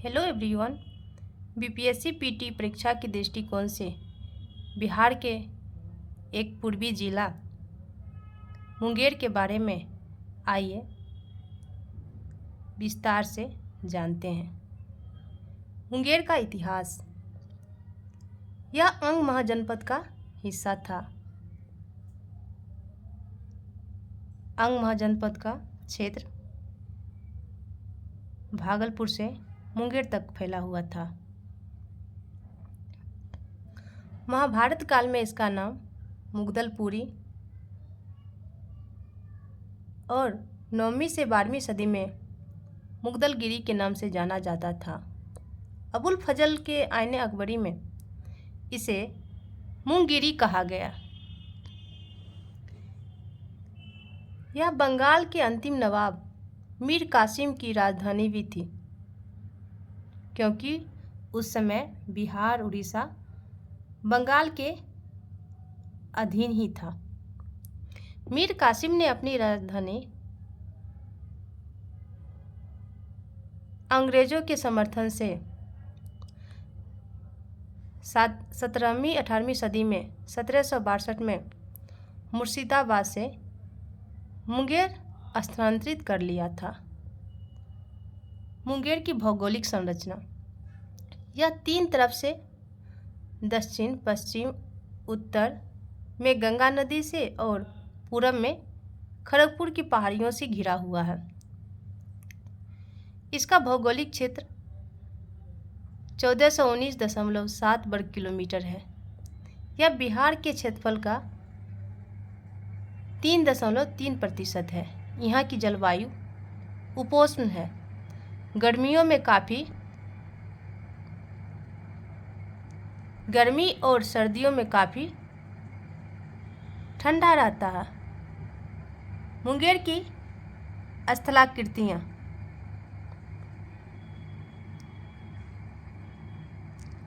Hello everyone. BPSC PT परीक्षा के दृष्टिकोण से बिहार के एक पूर्वी जिला मुंगेर के बारे में आइए विस्तार से जानते हैं। मुंगेर का इतिहास। यह अंग महाजनपद का हिस्सा था। अंग महाजनपद का क्षेत्र भागलपुर से मुंगेर तक फैला हुआ था। महाभारत काल में इसका नाम मुगदलपुरी और 9वीं से 12वीं सदी में मुगदलगिरी के नाम से जाना जाता था। अबुल फजल के आईने अकबरी में इसे मुंगेरी कहा गया। यह बंगाल के अंतिम नवाब मीर कासिम की राजधानी भी थी, क्योंकि उस समय बिहार उड़ीसा बंगाल के अधीन ही था। मीर कासिम ने अपनी राजधानी अंग्रेजों के समर्थन से 17वीं-18वीं सदी में 1762 में मुर्शिदाबाद से मुंगेर स्थानांतरित कर लिया था। मुंगेर की भौगोलिक संरचना। यह 3 तरफ से दक्षिण, पश्चिम, उत्तर में गंगा नदी से और पूरब में खड़गपुर की पहाड़ियों से घिरा हुआ है। इसका भौगोलिक क्षेत्र 1419.7 वर्ग किलोमीटर है। यह बिहार के क्षेत्रफल का 3.3% है। यहाँ की जलवायु उपोष्ण है। गर्मियों में काफ़ी गर्मी और सर्दियों में काफ़ी ठंडा रहता है। मुंगेर की स्थलाकृतियाँ।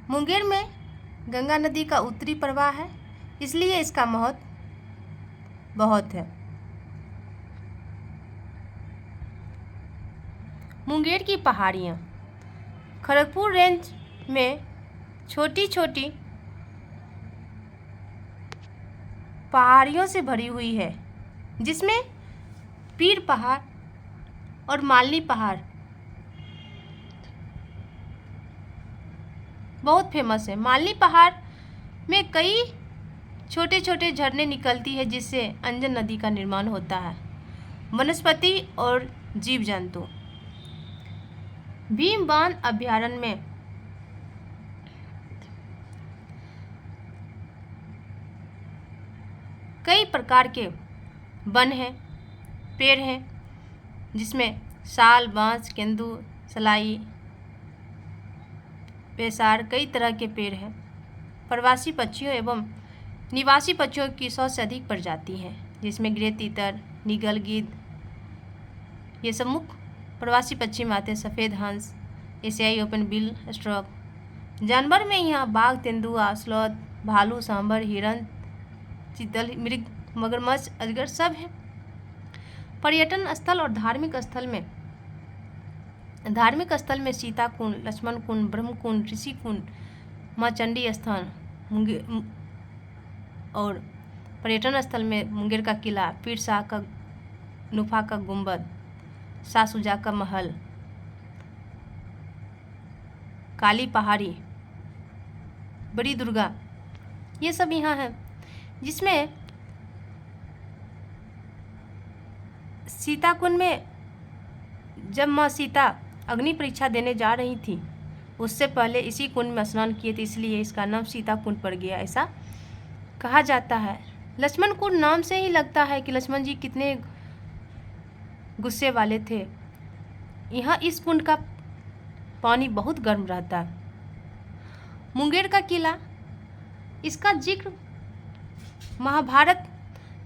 मुंगेर में गंगा नदी का उत्तरी प्रवाह है, इसलिए इसका महत्व बहुत है। मुंगेर की पहाड़ियाँ। खड़गपुर रेंज में छोटी छोटी पहाड़ियों से भरी हुई है, जिसमें पीर पहाड़ और मालनी पहाड़ बहुत फेमस है। मालनी पहाड़ में कई छोटे छोटे झरने निकलती है, जिससे अंजन नदी का निर्माण होता है। वनस्पति और जीव जंतु। भीम बांध अभयारण्य में कई प्रकार के वन हैं, पेड़ हैं, जिसमें साल, बांस, केंदू, सलाई, पेसार कई तरह के पेड़ हैं। प्रवासी पक्षियों एवं निवासी पक्षियों की 100 से अधिक प्रजाति हैं, जिसमें ग्रे तीतर, नीगल, गिद्ध ये सब मुख्य प्रवासी पक्षी में आते हैं। सफ़ेद हंस, एशियाई ओपन बिल स्ट्रॉक। जानवर में यहाँ बाघ, तेंदुआ, स्लॉथ, भालू, सांभर, हिरन, चीतल, मृग, मगरमच्छ, अजगर सब है। पर्यटन स्थल और धार्मिक स्थल में सीता कुंड, लक्ष्मण कुंड, ब्रह्म कुंड, ऋषि कुंड, माँ चंडी स्थान और पर्यटन स्थल में मुंगेर का किला, पीर शाह का नुफा का गुंबद, शाह शुजा का महल, काली पहाड़ी, बड़ी दुर्गा, ये सब यहाँ है। जिसमें सीता कुंड में जब माँ सीता अग्नि परीक्षा देने जा रही थी, उससे पहले इसी कुंड में स्नान किए थे, इसलिए इसका नाम सीता कुंड पड़ गया, ऐसा कहा जाता है। लक्ष्मण कुंड नाम से ही लगता है कि लक्ष्मण जी कितने गुस्से वाले थे। यहाँ इस कुंड का पानी बहुत गर्म रहता है। मुंगेर का किला, इसका जिक्र महाभारत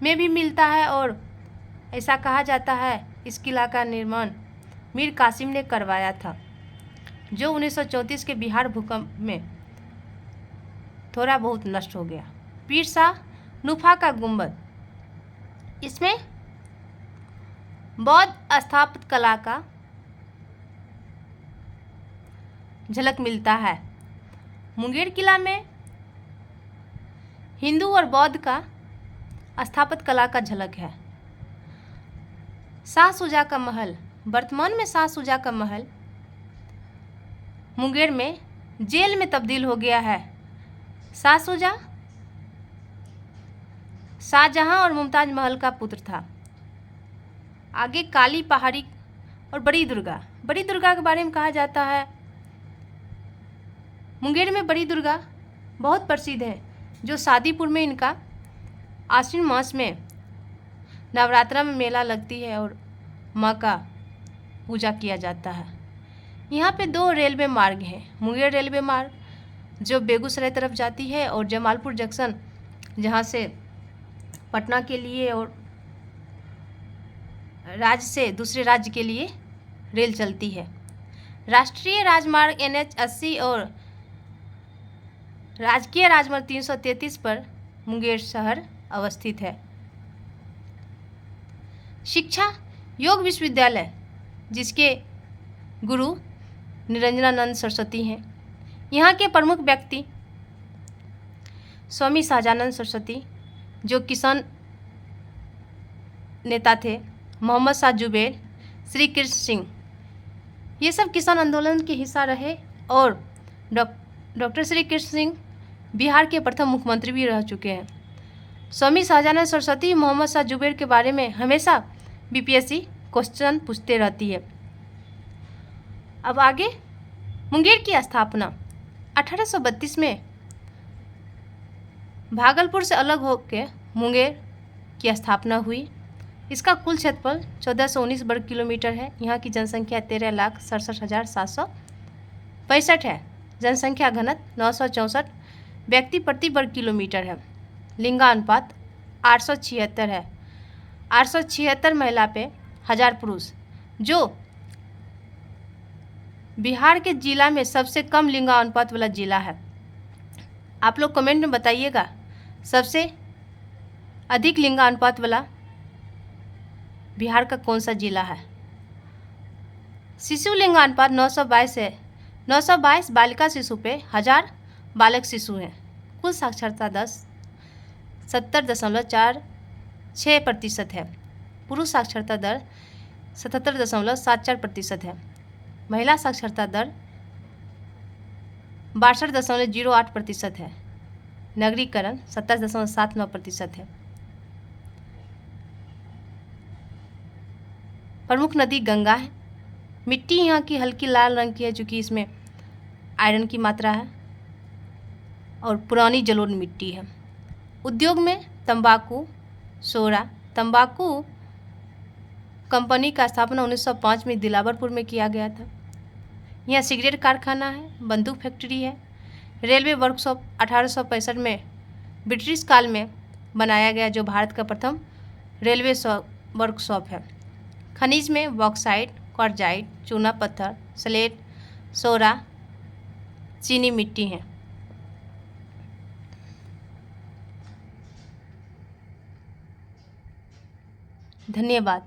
में भी मिलता है और ऐसा कहा जाता है इस किला का निर्माण मीर कासिम ने करवाया था, जो 1934 के बिहार भूकंप में थोड़ा बहुत नष्ट हो गया। पीर शाह नुफा का गुंबद, इसमें बौद्ध स्थापत्य कला का झलक मिलता है। मुंगेर किला में हिंदू और बौद्ध का स्थापत्य कला का झलक है। शाह शुजा का महल, वर्तमान में शाह शुजा का महल मुंगेर में जेल में तब्दील हो गया है। शाह शुजा शाहजहां और मुमताज महल का पुत्र था। आगे काली पहाड़ी और बड़ी दुर्गा के बारे में कहा जाता है। मुंगेर में बड़ी दुर्गा बहुत प्रसिद्ध है, जो शादीपुर में इनका आश्विन मास में नवरात्रा में मेला लगती है और माँ का पूजा किया जाता है। यहाँ पे 2 रेलवे मार्ग हैं। मुंगेर रेलवे मार्ग जो बेगूसराय तरफ जाती है, और जमालपुर जंक्शन जहाँ से पटना के लिए और राज्य से दूसरे राज्य के लिए रेल चलती है। राष्ट्रीय राजमार्ग NH 80 और राजकीय राजमार्ग 333 पर मुंगेर शहर अवस्थित है। शिक्षा योग विश्वविद्यालय, जिसके गुरु निरंजनानंद सरस्वती हैं। यहाँ के प्रमुख व्यक्ति स्वामी सहजानंद सरस्वती, जो किसान नेता थे, मोहम्मद शाह जुबैर, श्री कृष्ण सिंह, ये सब किसान आंदोलन के हिस्सा रहे। और डॉक्टर श्री कृष्ण सिंह बिहार के प्रथम मुख्यमंत्री भी रह चुके हैं। स्वामी सहजानंद सरस्वती, मोहम्मद शाह जुबैर के बारे में हमेशा BPSC क्वेश्चन पूछते रहती है। अब आगे मुंगेर की स्थापना 1832 में भागलपुर से अलग होकर मुंगेर की स्थापना हुई। इसका कुल क्षेत्रफल 1419 वर्ग किलोमीटर है। यहाँ की जनसंख्या 13,67,765 है। जनसंख्या घनत्व 964 व्यक्ति प्रति वर्ग किलोमीटर है। लिंगानुपात 876 है। 876 महिला पे 1000 पुरुष, जो बिहार के जिला में सबसे कम लिंगानुपात वाला जिला है। आप लोग कमेंट में बताइएगा सबसे अधिक लिंगानुपात वाला बिहार का कौन सा जिला है। शिशु लिंगानुपात 922 है। 922 बालिका शिशु पे 1000 बालक शिशु हैं। कुल साक्षरता दर 70.46% है। पुरुष साक्षरता दर 77.74% है। महिला साक्षरता दर 62.08% है। नगरीकरण 27.79% है। प्रमुख नदी गंगा है। मिट्टी यहाँ की हल्की लाल रंग की है, चूँकि इसमें आयरन की मात्रा है, और पुरानी जलोढ़ मिट्टी है। उद्योग में तंबाकू, सोरा। तंबाकू कंपनी का स्थापना 1905 में दिलावरपुर में किया गया था। यहाँ सिगरेट कारखाना है, बंदूक फैक्ट्री है। रेलवे वर्कशॉप 1865 में ब्रिटिश काल में बनाया गया, जो भारत का प्रथम रेलवे वर्कशॉप है। खनिज में बॉक्साइट, क्वार्जाइट, चूना पत्थर, स्लेट, सोरा, चीनी मिट्टी है। धन्यवाद।